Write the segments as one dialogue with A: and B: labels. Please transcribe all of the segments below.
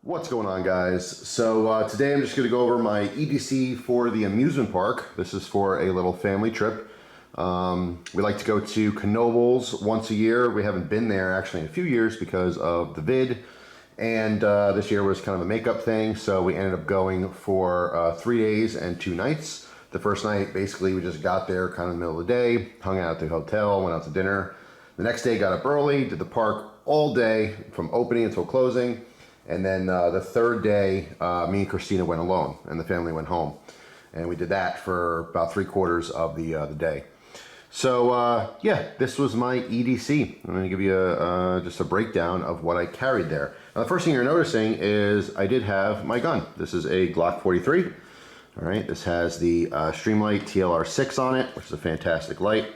A: What's going on, guys? So today I'm just going to go over my EDC for the amusement park. This is for a little family trip. We like to go to Knoebels once a year. We haven't been there actually in a few years because of the vid, and this year was kind of a makeup thing, so we ended up going for 3 days and 2 nights. The first night, basically, we just got there kind of in the middle of the day, hung out at the hotel, went out to dinner. The next day, got up early, did the park all day from opening until closing. And then the third day, me and Christina went alone, and the family went home. And we did that for about 3/4 of the day. So yeah, this was my EDC. I'm going to give you just a breakdown of what I carried there. Now, the first thing you're noticing is I did have my gun. This is a Glock 43. All right, this has the Streamlight TLR6 on it, which is a fantastic light.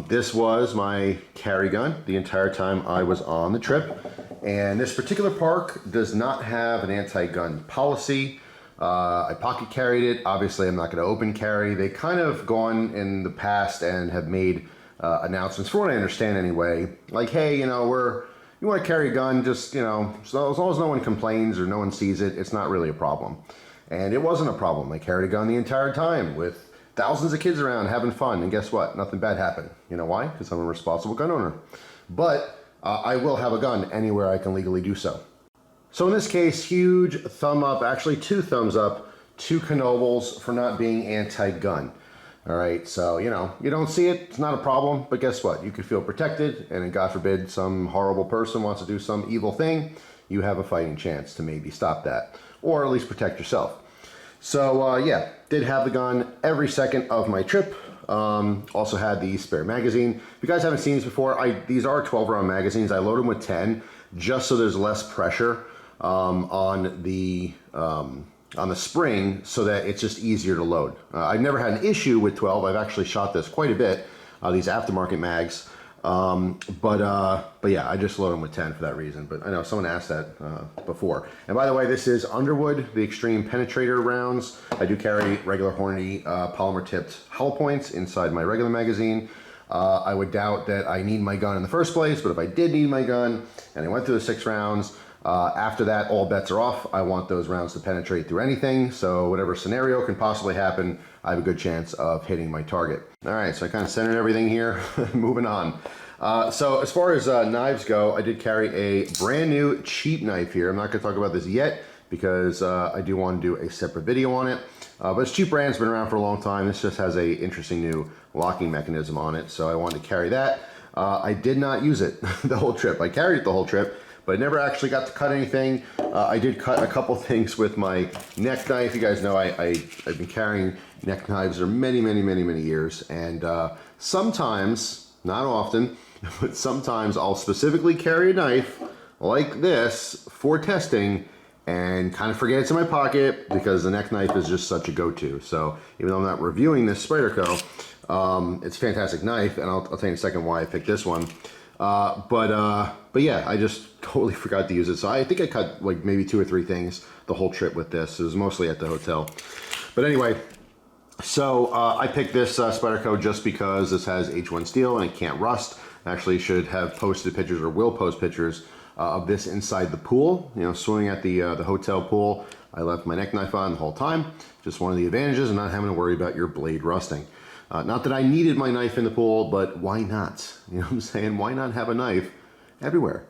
A: This was my carry gun the entire time I was on the trip. And this particular park does not have an anti-gun policy. I pocket carried it. Obviously, I'm not going to open carry. They kind of gone in the past and have made announcements, for what I understand anyway, like, hey, you want to carry a gun, just, so as long as no one complains or no one sees it, it's not really a problem. And it wasn't a problem. I carried a gun the entire time with thousands of kids around having fun, and guess what? Nothing bad happened. You know why? Because I'm a responsible gun owner. But I will have a gun anywhere I can legally do so. So in this case, huge thumb up, actually 2 thumbs up to Knoebels for not being anti-gun. All right, so you don't see it, it's not a problem, but guess what? You could feel protected, and God forbid some horrible person wants to do some evil thing, you have a fighting chance to maybe stop that, or at least protect yourself. So yeah, did have the gun every second of my trip. Also had the spare magazine. If you guys haven't seen these before, these are 12-round magazines. I load them with 10 just so there's less pressure on the spring, so that it's just easier to load. I've never had an issue with 12. I've actually shot this quite a bit, these aftermarket mags. But yeah, I just load them with 10 for that reason. But I know someone asked that before. And by the way, this is Underwood, the Extreme Penetrator rounds. I do carry regular Hornady polymer tipped hollow points inside my regular magazine. I would doubt that I need my gun in the first place, but if I did need my gun and I went through the 6 rounds, after that, all bets are off. I want those rounds to penetrate through anything, so whatever scenario can possibly happen, I have a good chance of hitting my target. All right, so I kind of centered everything here. Moving on. So as far as knives go, I did carry a brand new cheap knife here. I'm not going to talk about this yet because I do want to do a separate video on it. But it's cheap brand, it's been around for a long time. This just has a interesting new locking mechanism on it, so I wanted to carry that. I did not use it the whole trip. I carried it the whole trip, but I never actually got to cut anything. I did cut a couple things with my neck knife. You guys know I've been carrying neck knives for many years, and sometimes, not often, but sometimes I'll specifically carry a knife like this for testing and kind of forget it's in my pocket because the neck knife is just such a go-to. So even though I'm not reviewing this Spyderco, it's a fantastic knife, and I'll tell you in a second why I picked this one. But yeah, I just totally forgot to use it. So I think I cut like maybe 2 or 3 things the whole trip with this. It was mostly at the hotel. But anyway, so I picked this Spyderco just because this has H1 steel and it can't rust. I actually should have posted pictures, or will post pictures of this inside the pool. Swimming at the hotel pool. I left my neck knife on the whole time. Just one of the advantages of not having to worry about your blade rusting. Not that I needed my knife in the pool, but why not? You know what I'm saying? Why not have a knife everywhere,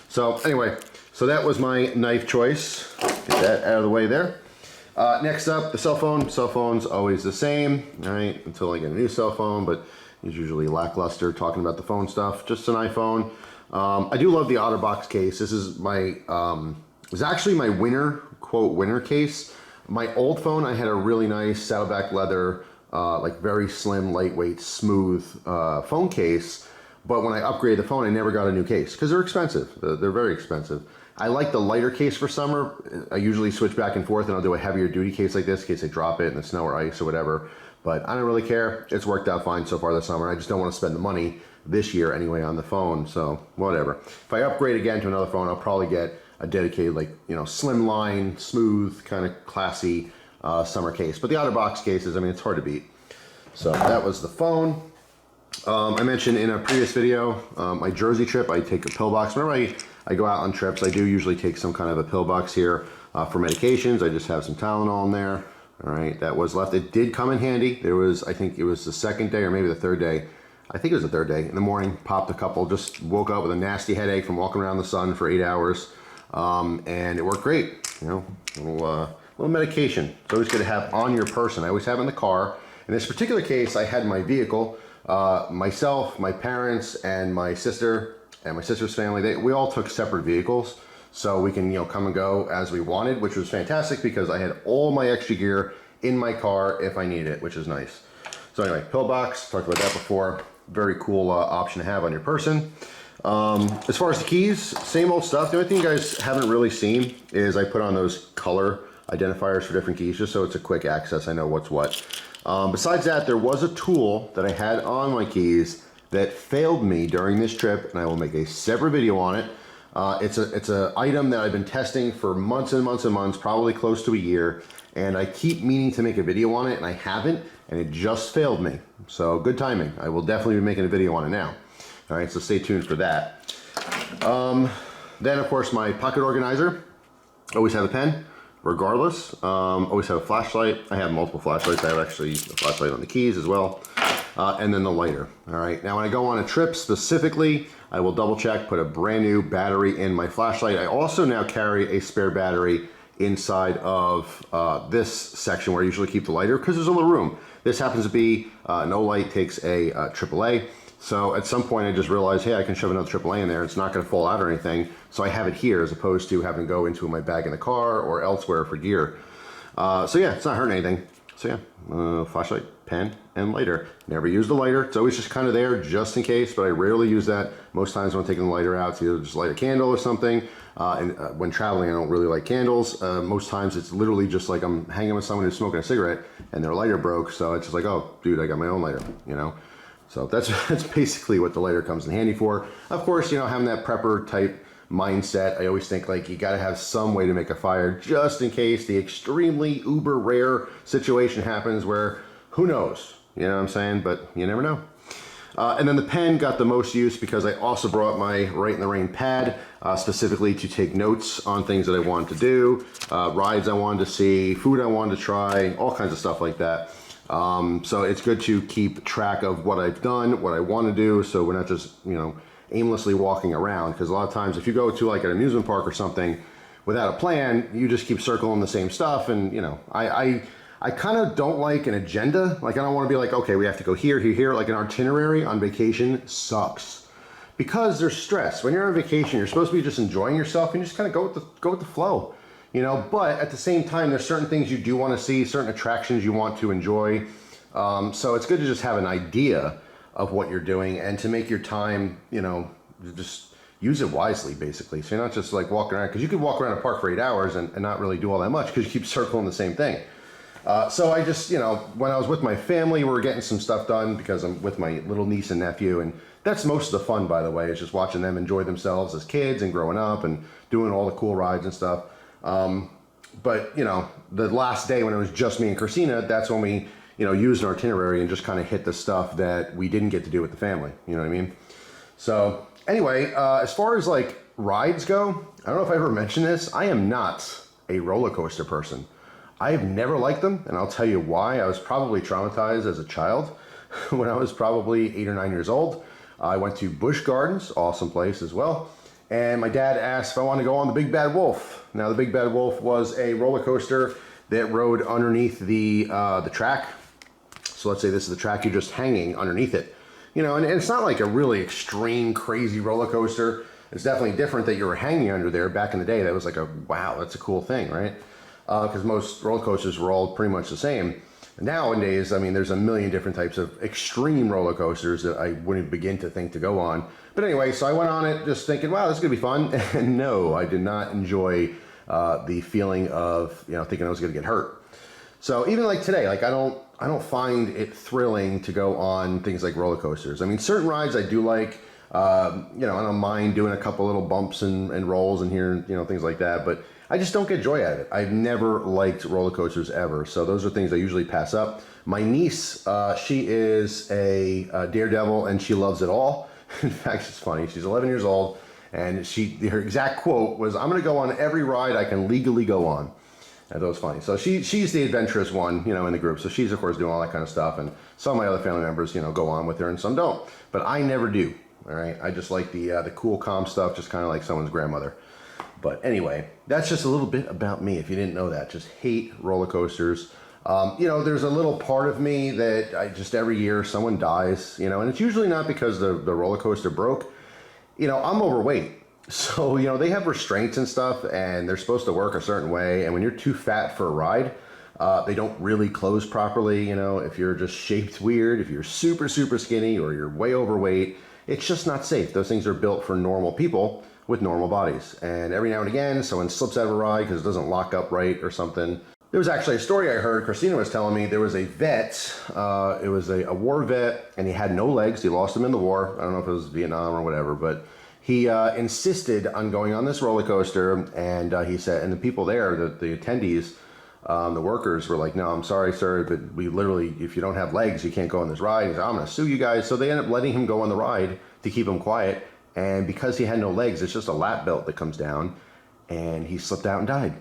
A: So anyway, so that was my knife choice. Get that out of the way there. Next up, the cell phone. Cell phone's always the same, all right, until I get a new cell phone, but it's usually lackluster talking about the phone stuff. Just an iPhone. I do love the OtterBox case. This is my, it was actually my winter, quote, winter case. My old phone, I had a really nice saddleback leather, like very slim, lightweight, smooth phone case. But when I upgraded the phone, I never got a new case because they're expensive. They're very expensive. I like the lighter case for summer. I usually switch back and forth, and I'll do a heavier duty case like this in case I drop it in the snow or ice or whatever. But I don't really care. It's worked out fine so far this summer. I just don't want to spend the money this year anyway on the phone, so whatever. If I upgrade again to another phone, I'll probably get a dedicated, like, slim line, smooth, kind of classy summer case. But the OtterBox cases, I mean, it's hard to beat. So that was the phone. I mentioned in a previous video, my Jersey trip, I take a pill box. Whenever I go out on trips, I do usually take some kind of a pill box here for medications. I just have some Tylenol in there. All right, that was left. It did come in handy. There was, I think it was the second day or maybe the third day. I think it was the third day. In the morning, popped a couple, just woke up with a nasty headache from walking around the sun for 8 hours. And it worked great. You know, little medication. It's always good to have on your person. I always have it in the car. In this particular case, I had in my vehicle, myself, my parents, and my sister, and my sister's family, we all took separate vehicles. So we can, you know, come and go as we wanted, which was fantastic because I had all my extra gear in my car if I needed it, which is nice. So anyway, pill box, talked about that before. Very cool option to have on your person. As far as the keys, same old stuff. The only thing you guys haven't really seen is I put on those color identifiers for different keys, just so it's a quick access. I know what's what. Besides that, there was a tool that I had on my keys that failed me during this trip, and I will make a separate video on it. It's an item that I've been testing for months and months and months, probably close to a year, and I keep meaning to make a video on it, and I haven't, and it just failed me. So good timing. I will definitely be making a video on it now. All right, so stay tuned for that. Then, of course, my pocket organizer. Always have a pen, regardless. Always have a flashlight. I have multiple flashlights. I have actually a flashlight on the keys as well. And then the lighter. All right, now when I go on a trip specifically, I will double check, put a brand new battery in my flashlight. I also now carry a spare battery inside of this section where I usually keep the lighter because there's a little room. This happens to be an Olight takes a AAA. So at some point I just realized, hey, I can shove another AAA in there. It's not going to fall out or anything. So I have it here as opposed to having to go into my bag in the car or elsewhere for gear. So yeah, it's not hurting anything. So yeah, flashlight, pen, and lighter. Never use the lighter. It's always just kind of there just in case, but I rarely use that. Most times when I'm taking the lighter out, it's either just light a candle or something. When traveling, I don't really like candles. Most times it's literally just like I'm hanging with someone who's smoking a cigarette and their lighter broke. So it's just like, oh, dude, I got my own lighter, you know? So that's basically what the lighter comes in handy for. Of course, you know, having that prepper type mindset, I always think like you got to have some way to make a fire just in case the extremely uber rare situation happens where who knows, you know what I'm saying? But you never know. And then the pen got the most use because I also brought my Right in the Rain pad specifically to take notes on things that I wanted to do, rides I wanted to see, food I wanted to try, all kinds of stuff like that. So it's good to keep track of what I've done, what I want to do, so we're not just, you know, aimlessly walking around. Because a lot of times if you go to like an amusement park or something without a plan, you just keep circling the same stuff. And, you know, I kind of don't like an agenda. Like I don't want to be like, okay, we have to go here, here, here. Like an itinerary on vacation sucks because there's stress. When you're on vacation, you're supposed to be just enjoying yourself and you just kind of go with the flow. You know, but at the same time, there's certain things you do want to see, certain attractions you want to enjoy. So it's good to just have an idea of what you're doing and to make your time, you know, just use it wisely, basically. So you're not just like walking around, because you could walk around a park for 8 hours and not really do all that much because you keep circling the same thing. So I just, you know, when I was with my family, we were getting some stuff done because I'm with my little niece and nephew. And that's most of the fun, by the way, is just watching them enjoy themselves as kids and growing up and doing all the cool rides and stuff. But, you know, the last day when it was just me and Christina, that's when we, you know, used an itinerary and just kind of hit the stuff that we didn't get to do with the family. You know what I mean? So anyway, as far as like rides go, I don't know if I ever mentioned this. I am not a roller coaster person. I have never liked them, and I'll tell you why. I was probably traumatized as a child when I was probably 8 or 9 years old. I went to Busch Gardens, awesome place as well. And my dad asked if I wanted to go on the Big Bad Wolf. Now, the Big Bad Wolf was a roller coaster that rode underneath the track. So let's say this is the track, you're just hanging underneath it. You know, and it's not like a really extreme, crazy roller coaster. It's definitely different that you were hanging under there. Back in the day, that was like a, wow, that's a cool thing, right? Because most roller coasters were all pretty much the same. Nowadays, I mean, there's a million different types of extreme roller coasters that I wouldn't begin to think to go on. But anyway, so I went on it just thinking, wow, this is gonna be fun. And no, I did not enjoy the feeling of, you know, thinking I was gonna get hurt. So even like today, like I don't find it thrilling to go on things like roller coasters. I mean, certain rides I do like. You know, I don't mind doing a couple little bumps and rolls in here, you know, things like that, but I just don't get joy out of it. I've never liked roller coasters ever, so those are things I usually pass up. My niece, she is a daredevil and she loves it all. In fact, it's funny. She's 11 years old, and her exact quote was, "I'm going to go on every ride I can legally go on." I thought it was funny. So she's the adventurous one, you know, in the group. So she's of course doing all that kind of stuff, and some of my other family members, you know, go on with her, and some don't. But I never do. All right, I just like the cool, calm stuff, just kind of like someone's grandmother. But anyway, that's just a little bit about me. If you didn't know that, just hate roller coasters. You know, there's a little part of me that I just every year someone dies, you know, and it's usually not because the roller coaster broke. You know, I'm overweight. So, you know, they have restraints and stuff, and they're supposed to work a certain way. And when you're too fat for a ride, they don't really close properly. You know, if you're just shaped weird, if you're super, super skinny, or you're way overweight, it's just not safe. Those things are built for normal people with normal bodies. And every now and again, someone slips out of a ride because it doesn't lock up right or something. There was actually a story I heard, Christina was telling me, there was a vet, it was a war vet, and he had no legs. He lost them in the war. I don't know if it was Vietnam or whatever, but he insisted on going on this roller coaster, and he said, and the people there, the attendees, the workers were like, "No, I'm sorry, sir, but we literally, if you don't have legs, you can't go on this ride." He's like, "I'm going to sue you guys." So they ended up letting him go on the ride to keep him quiet, and because he had no legs, it's just a lap belt that comes down, and he slipped out and died.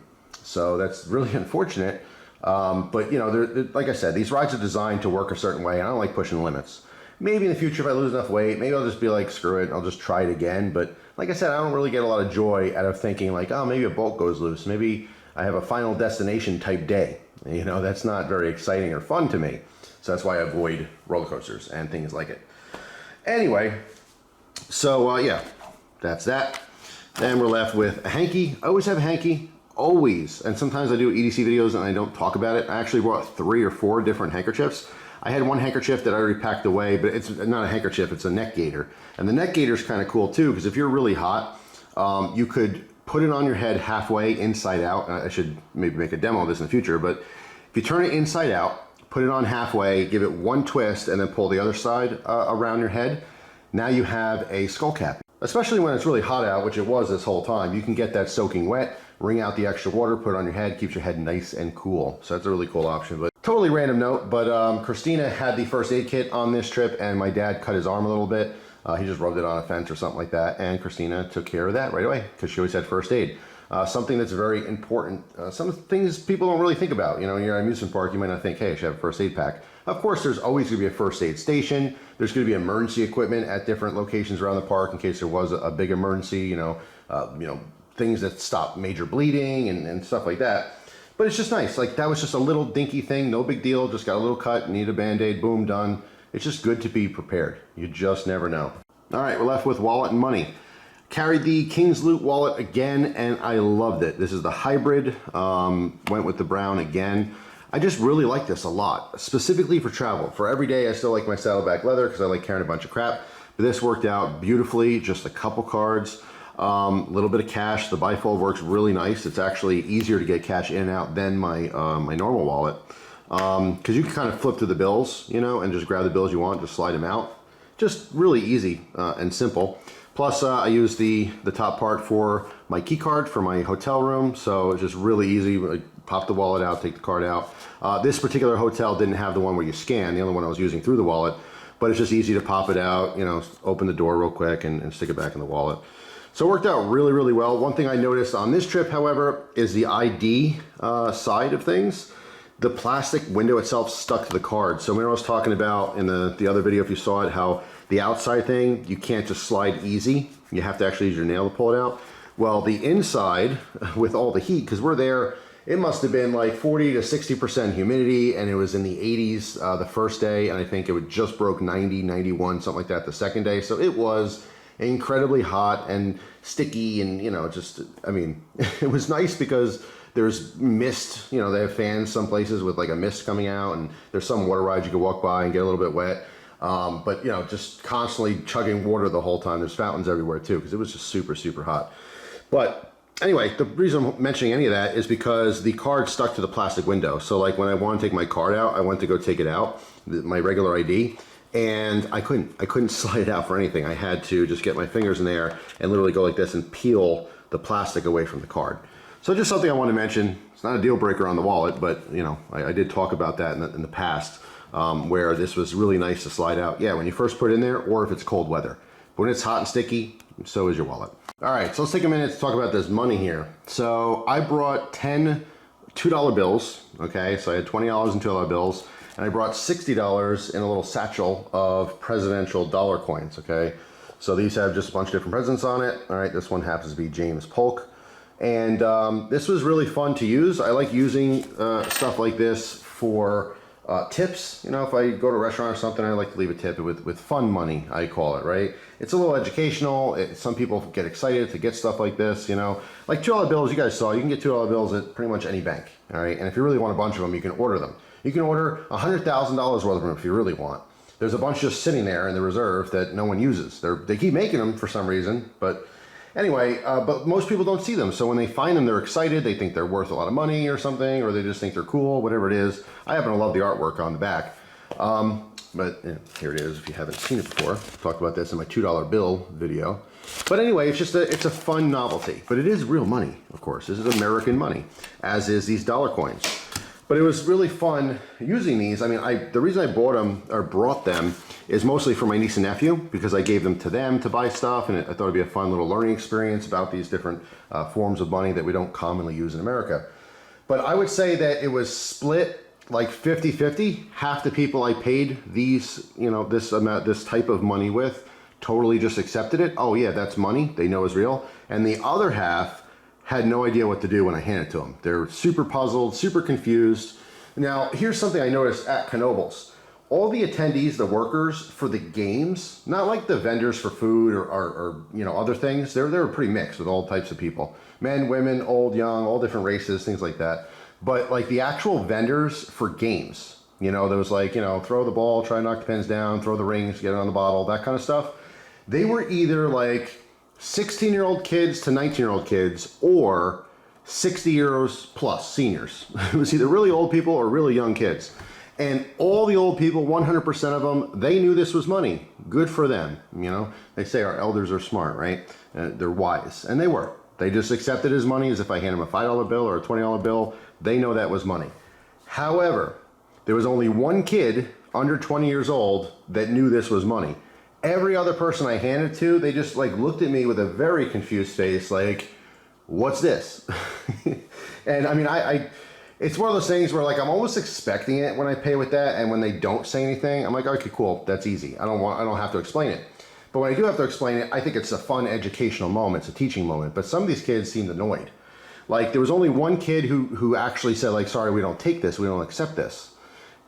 A: So that's really unfortunate. But you know, like I said, these rides are designed to work a certain way, and I don't like pushing limits. Maybe in the future, if I lose enough weight, maybe I'll just be like, screw it, I'll just try it again. But like I said, I don't really get a lot of joy out of thinking like, oh, maybe a bolt goes loose. Maybe I have a Final Destination type day. You know, that's not very exciting or fun to me. So that's why I avoid roller coasters and things like it. Anyway, so yeah, that's that. Then we're left with a hanky. I always have a hanky. Always. And sometimes I do EDC videos and I don't talk about it. I actually brought 3 or 4 different handkerchiefs. I had one handkerchief that I already packed away, but it's not a handkerchief, it's a neck gaiter. And the neck gaiter is kind of cool too, because if you're really hot, you could put it on your head halfway inside out. I should maybe make a demo of this in the future, but if you turn it inside out, put it on halfway, give it one twist, and then pull the other side around your head, now you have a skull cap. Especially when it's really hot out, which it was this whole time, you can get that soaking wet, wring out the extra water, put it on your head, keeps your head nice and cool. So that's a really cool option. But totally random note, but Christina had the first aid kit on this trip, and my dad cut his arm a little bit. He just rubbed it on a fence or something like that, and Christina took care of that right away because she always had first aid. Something that's very important. Some things people don't really think about. You know, when you're at an amusement park, you might not think, hey, I should have a first aid pack. Of course, there's always going to be a first aid station. There's going to be emergency equipment at different locations around the park in case there was a big emergency. You know, things that stop major bleeding and stuff like that. But it's just nice. Like that was just a little dinky thing, no big deal. Just got a little cut, need a band-aid, boom, done. It's just good to be prepared. You just never know. All right, we're left with wallet and money. Carried the KingsLoot wallet again, and I loved it. This is the hybrid, went with the brown again. I just really like this a lot, specifically for travel. For every day, I still like my saddleback leather because I like carrying a bunch of crap. But this worked out beautifully, just a couple cards, a little bit of cash. The bifold works really nice. It's actually easier to get cash in and out than my my normal wallet. Because you can kind of flip through the bills, you know, and just grab the bills you want, just slide them out. Just really easy and simple. Plus, I use the top part for my key card for my hotel room, so it's just really easy. I pop the wallet out, take the card out. This particular hotel didn't have the one where you scan, the only one I was using through the wallet, but it's just easy to pop it out, you know, open the door real quick and stick it back in the wallet. So it worked out really, really well. One thing I noticed on this trip, however, is the ID side of things. The plastic window itself stuck to the card. So when I was talking about in the other video, if you saw it, how the outside thing, you can't just slide easy. You have to actually use your nail to pull it out. Well, the inside, with all the heat, because we're there, it must have been like 40 to 60% humidity, and it was in the 80s the first day, and I think it just broke 90, 91, something like that the second day. So it was incredibly hot and sticky, and you know, just, I mean, it was nice because there's mist, you know, they have fans some places with like a mist coming out, and there's some water rides you can walk by and get a little bit wet. But you know, just constantly chugging water the whole time. There's fountains everywhere too, because it was just super, super hot. But anyway, the reason I'm mentioning any of that is because the card stuck to the plastic window. So like when I want to take my card out, I went to go take it out, my regular ID, and I couldn't slide it out for anything. I had to just get my fingers in there and literally go like this and peel the plastic away from the card. So just something I want to mention. It's not a deal breaker on the wallet, but you know, I did talk about that in the past, where this was really nice to slide out. Yeah, when you first put it in there, or if it's cold weather. But when it's hot and sticky, so is your wallet. All right, so let's take a minute to talk about this money here. So I brought 10 $2 bills, okay? So I had $20 in $2 bills, and I brought $60 in a little satchel of presidential dollar coins, okay? So these have just a bunch of different presidents on it. All right, this one happens to be James Polk. And this was really fun to use. I like using stuff like this for tips. You know, if I go to a restaurant or something, I like to leave a tip with fun money, I call it, right? It's a little educational. Some people get excited to get stuff like this, you know. Like $2 bills, you guys saw, you can get $2 bills at pretty much any bank, all right? And if you really want a bunch of them, you can order them. You can order $100,000 worth of them if you really want. There's a bunch just sitting there in the reserve that no one uses. They keep making them for some reason, but anyway, but most people don't see them. So when they find them, they're excited. They think they're worth a lot of money or something, or they just think they're cool, whatever it is. I happen to love the artwork on the back. But you know, here it is if you haven't seen it before. I've talked about this in my $2 bill video. But anyway, it's a fun novelty. But it is real money, of course. This is American money, as is these dollar coins. But it was really fun using these. I mean, the reason I brought them is mostly for my niece and nephew, because I gave them to them to buy stuff, and I thought it'd be a fun little learning experience about these different forms of money that we don't commonly use in America. But I would say that it was split like 50-50. Half the people I paid these, you know, this type of money with totally just accepted it. Oh yeah, that's money. They know is real. And the other half had no idea what to do when I handed it to them. They're super puzzled, super confused. Now, here's something I noticed at Knoebels. All the attendees, the workers for the games, not like the vendors for food or you know, other things, they were pretty mixed with all types of people. Men, women, old, young, all different races, things like that. But like the actual vendors for games, you know, there was like, you know, throw the ball, try to knock the pins down, throw the rings, get it on the bottle, that kind of stuff. They were either like 16-year-old kids to 19-year-old kids, or 60 euros plus seniors. It was either really old people or really young kids. And all the old people, 100% of them, they knew this was money. Good for them. You know, they say our elders are smart, right? They're wise. And they were. They just accepted it as money, as if I hand them a $5 bill or a $20 bill. They know that was money. However, there was only one kid under 20 years old that knew this was money. Every other person I handed to, they just like looked at me with a very confused face, like, what's this? And I mean, it's one of those things where like I'm almost expecting it when I pay with that, and when they don't say anything, I'm like, okay, cool, that's easy. I don't have to explain it. But when I do have to explain it, I think it's a fun educational moment, it's a teaching moment. But some of these kids seemed annoyed. Like there was only one kid who actually said like, sorry, we don't take this, we don't accept this.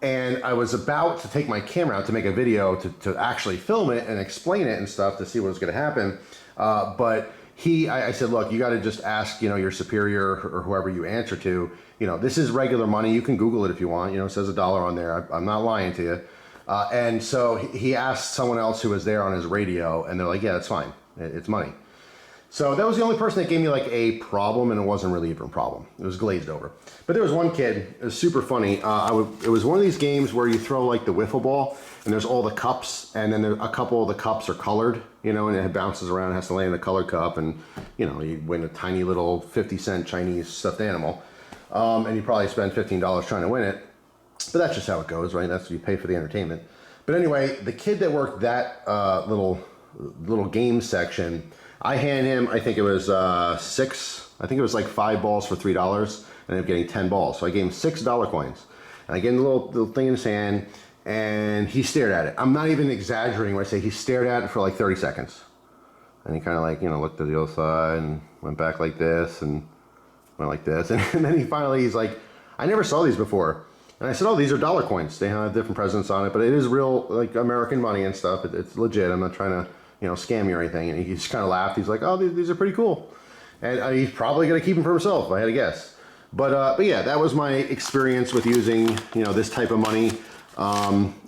A: And I was about to take my camera out to make a video to actually film it and explain it and stuff to see what was going to happen. But I said, look, you got to just ask, you know, your superior or whoever you answer to, you know, this is regular money. You can Google it if you want. You know, it says $1 on there. I'm not lying to you. And so he asked someone else who was there on his radio, and they're like, yeah, that's fine. It's money. So that was the only person that gave me like a problem, and it wasn't really even a problem. It was glazed over. But there was one kid, it was super funny. It was one of these games where you throw like the wiffle ball, and there's all the cups, and then a couple of the cups are colored, you know, and it bounces around, it has to land in the colored cup, and you know, you win a tiny little 50-cent Chinese stuffed animal. And you probably spend $15 trying to win it. But that's just how it goes, right? That's what you pay for the entertainment. But anyway, the kid that worked that little game section, I hand him, I think it was I think it was like 5 balls for $3, and I ended up getting 10 balls. So I gave him $6 coins. And I gave him the little thing in his hand, and he stared at it. I'm not even exaggerating when I say he stared at it for like 30 seconds. And he kind of like, you know, looked to the other side and went back like this and went like this. And then he's like, I never saw these before. And I said, oh, these are dollar coins. They have different presidents on it, but it is real, like American money and stuff. It's legit. I'm not trying to, you know, scam you or anything. And he just kind of laughed. He's like, oh, these are pretty cool. And he's probably going to keep them for himself, if I had to guess. But yeah, that was my experience with using, you know, this type of money.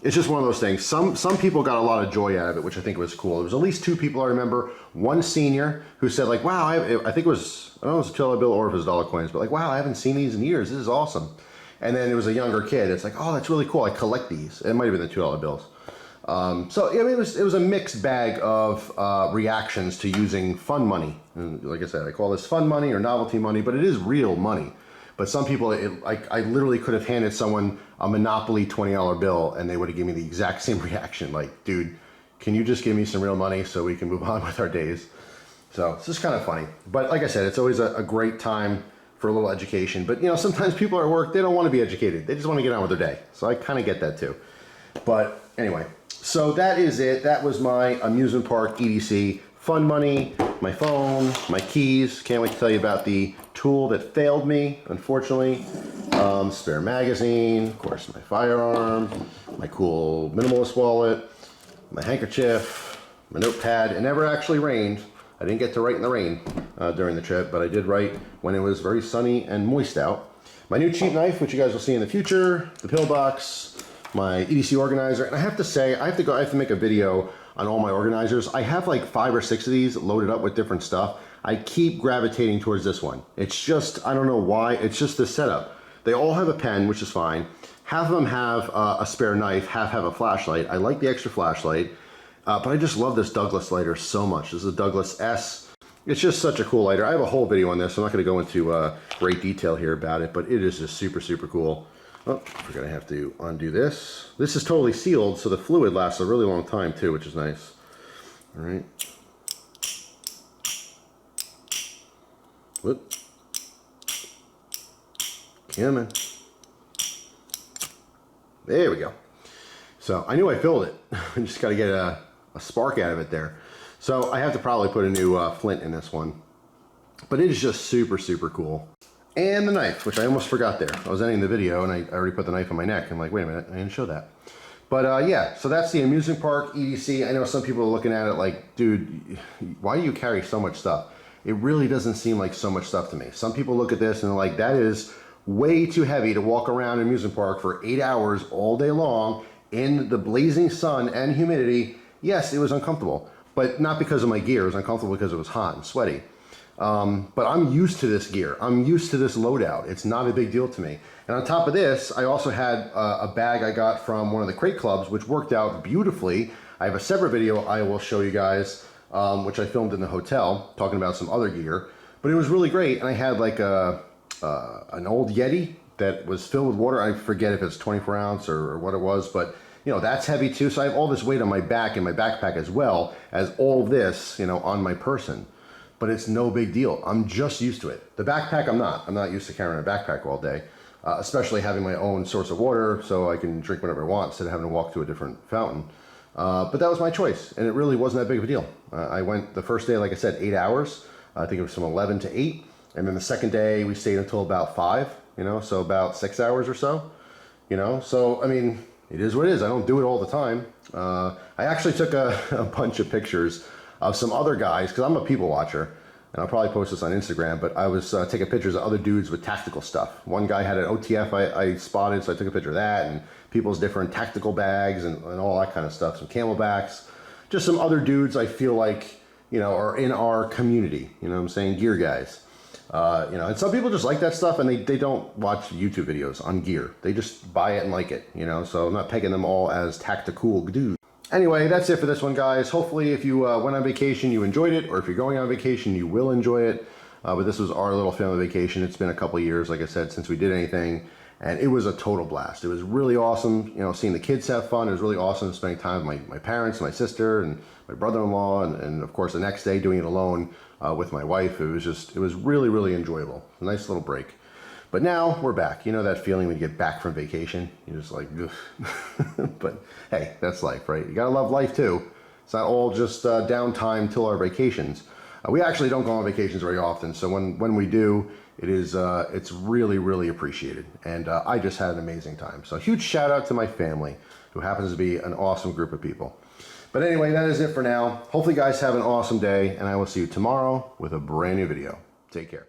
A: It's just one of those things. Some people got a lot of joy out of it, which I think was cool. There was at least 2 people I remember. One senior who said like, wow, I think it was, I don't know if it was a $2 bill or if it was dollar coins, but like, wow, I haven't seen these in years. This is awesome. And then there was a younger kid. It's like, oh, that's really cool. I collect these. It might have been the $2 bills. So I mean, it was a mixed bag of reactions to using fun money. And like I said, I call this fun money or novelty money, but it is real money. But some people, I literally could have handed someone a Monopoly $20 bill and they would have given me the exact same reaction. Like, dude, can you just give me some real money so we can move on with our days? So it's just kind of funny. But like I said, it's always a great time for a little education. But you know, sometimes people at work, they don't want to be educated. They just want to get on with their day. So I kind of get that too. But anyway, so that is it. That was my amusement park EDC fun money, my phone, my keys. Can't wait to tell you about the tool that failed me, unfortunately. Spare magazine, of course, my firearm, my cool minimalist wallet, my handkerchief, my notepad. It never actually rained. I didn't get to write in the rain during the trip, but I did write when it was very sunny and moist out. My new cheap knife, which you guys will see in the future, the pillbox, my EDC organizer, and I have to say, I have to make a video on all my organizers. I have like 5 or 6 of these loaded up with different stuff. I keep gravitating towards this one. It's just, I don't know why, it's just the setup. They all have a pen, which is fine. Half of them have a spare knife, half have a flashlight. I like the extra flashlight, but I just love this Douglas lighter so much. This is a Douglas S. It's just such a cool lighter. I have a whole video on this, so I'm not gonna go into great detail here about it, but it is just super, super cool. Oh, we're gonna have to undo this. This is totally sealed, so the fluid lasts a really long time too, which is nice. All right. Whoop. Come on. There we go. So I knew I filled it. I just got to get a spark out of it there. So I have to probably put a new flint in this one. But it is just super, super cool. And the knife, which I almost forgot there. I was ending the video and I already put the knife on my neck. I'm like, wait a minute, I didn't show that. But yeah, so that's the amusement park EDC. I know some people are looking at it like, dude, why do you carry so much stuff? It really doesn't seem like so much stuff to me. Some people look at this and they're like, that is way too heavy to walk around an amusement park for 8 hours all day long in the blazing sun and humidity. Yes, it was uncomfortable, but not because of my gear. It was uncomfortable because it was hot and sweaty. But I'm used to this gear. I'm used to this loadout. It's not a big deal to me. And on top of this, I also had a bag I got from one of the crate clubs, which worked out beautifully. I have a separate video I will show you guys, which I filmed in the hotel, talking about some other gear. But it was really great. And I had like an old Yeti that was filled with water. I forget if it's 24 ounce or what it was, but you know, that's heavy too. So I have all this weight on my back and my backpack as well as all this, you know, on my person. But it's no big deal. I'm just used to it. The backpack, I'm not used to carrying a backpack all day, especially having my own source of water so I can drink whatever I want instead of having to walk to a different fountain. But that was my choice, and it really wasn't that big of a deal. I went the first day, like I said, 8 hours. I think it was from 11 to 8. And then the second day, we stayed until about 5, you know, so about 6 hours or so, you know. So, I mean, it is what it is. I don't do it all the time. I actually took a bunch of pictures of some other guys, because I'm a people watcher, and I'll probably post this on Instagram, but I was taking pictures of other dudes with tactical stuff. One guy had an OTF I spotted, so I took a picture of that, and people's different tactical bags and all that kind of stuff, some camelbacks, just some other dudes I feel like, you know, are in our community, you know what I'm saying, gear guys. You know, and some people just like that stuff and they don't watch YouTube videos on gear. They just buy it and like it, you know, so I'm not pegging them all as tactical dudes. Anyway, that's it for this one, guys. Hopefully if you went on vacation, you enjoyed it, or if you're going on vacation, you will enjoy it. But this was our little family vacation. It's been a couple of years, like I said, since we did anything, and it was a total blast. It was really awesome, you know, seeing the kids have fun. It was really awesome spending time with my parents, my sister, and my brother-in-law, and of course the next day doing it alone with my wife. It was really, really enjoyable. A nice little break. But now we're back. You know that feeling when you get back from vacation? You're just like, but hey, that's life, right? You gotta love life too. It's not all just downtime till our vacations. We actually don't go on vacations very often, so when we do, it's really, really appreciated. And I just had an amazing time. So huge shout out to my family, who happens to be an awesome group of people. But anyway, that is it for now. Hopefully you guys have an awesome day, and I will see you tomorrow with a brand new video. Take care.